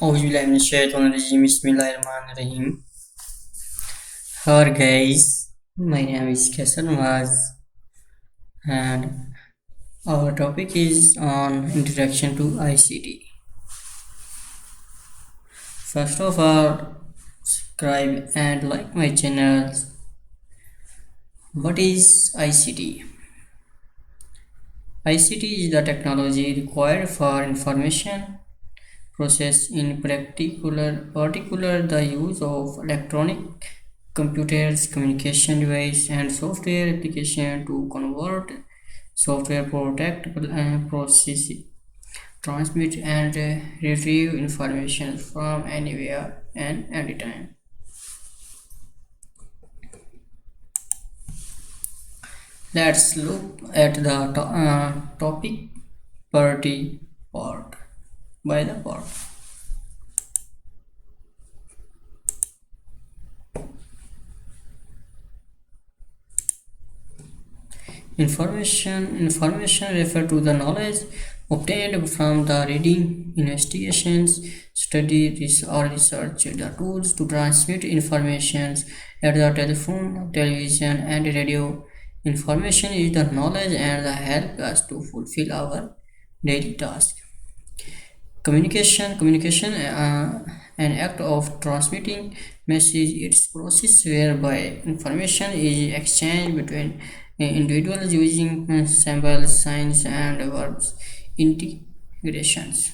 Auzubillahiminash-shaytanir-rajeem. Bismillahir-rahmanir-rahim. Hi guys, my name is Kasan and our topic is on introduction to ICT. First of all, subscribe and like my channel. What is ICT? ICT is the technology required for information process, in particular the use of electronic computers, communication device and software application to convert software, protect, process, transmit and retrieve information from anywhere and anytime. Let's look at the topic party part by the part. Information refer to the knowledge obtained from the reading, investigations, studies or research. The tools to transmit information at the telephone, television and radio. Information is the knowledge and the help us to fulfill our daily task. Communication, an act of transmitting message. It's process whereby information is exchanged between individuals using symbols, signs and verbs. Integrations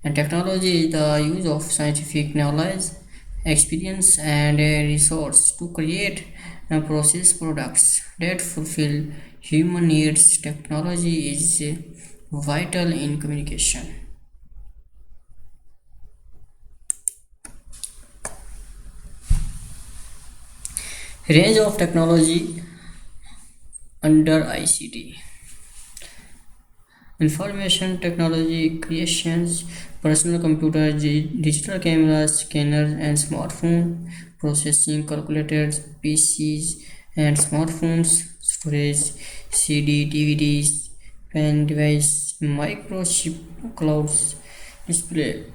and technology is the use of scientific knowledge, experience and resource to create and process products that fulfill human needs. Technology is vital in communication. Range of technology under ICT. Information technology creations, personal computers, digital cameras, scanners and smartphone processing, calculators, PCs and smartphones, storage, CD, DVDs, pen device, microchip, clouds, display,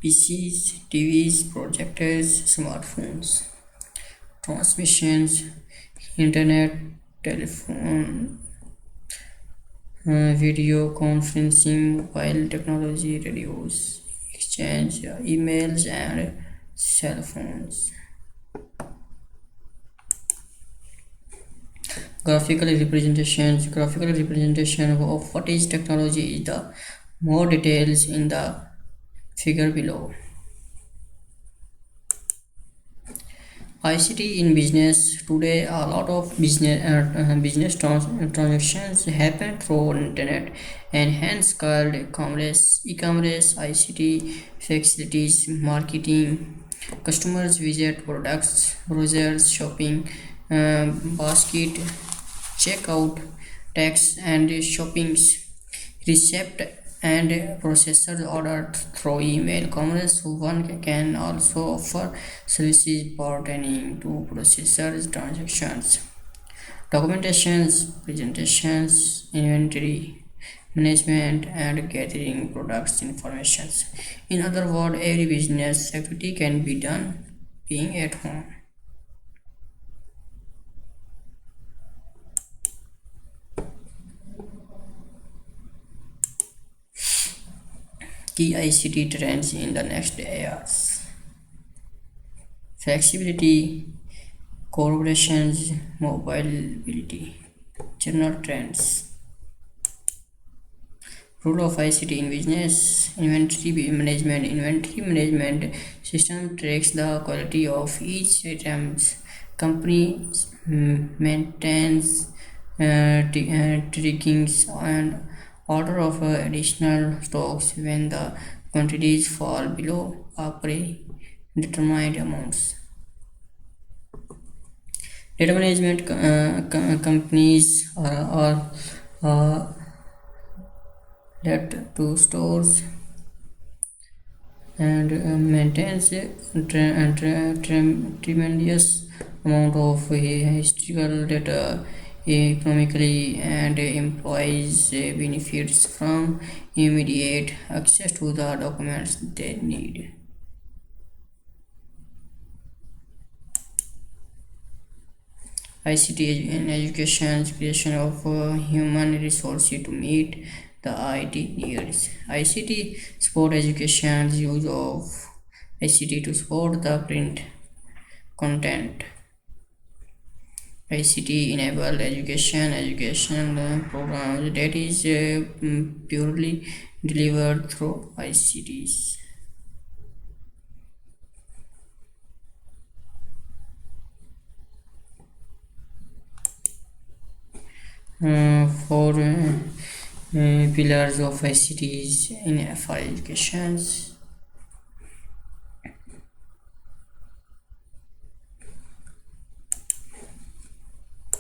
PCs, TVs, projectors, smartphones, transmissions, internet, telephone, video conferencing, mobile technology, radios, exchange, emails and cell phones. Graphical representation of what is technology is the more details in the figure below. ICT in business. Today a lot of business transactions happen through internet and hence called e-commerce. ICT facilities marketing. Customers visit products, browsers, shopping basket, checkout, tax and shoppings, receipt and processor ordered through email commerce. One can also offer services pertaining to processor transactions, documentations, presentations, inventory management and gathering products informations. In other words, every business activity can be done being at home. Key ICT trends in the next years: flexibility, collaborations, mobility. General trends. Role of ICT in business: inventory management system tracks the quality of each item. Company maintains trickings and order of additional stocks when the quantities fall below a predetermined amounts. Data management companies are let to stores and maintains a tremendous amount of historical data economically, and employees benefits from immediate access to the documents they need. ICT in education is creation of human resources to meet the IT needs. ICT support education's use of ICT to support the print content. ICT enabled educational programs that is purely delivered through ICTs. Four pillars of ICTs in for education.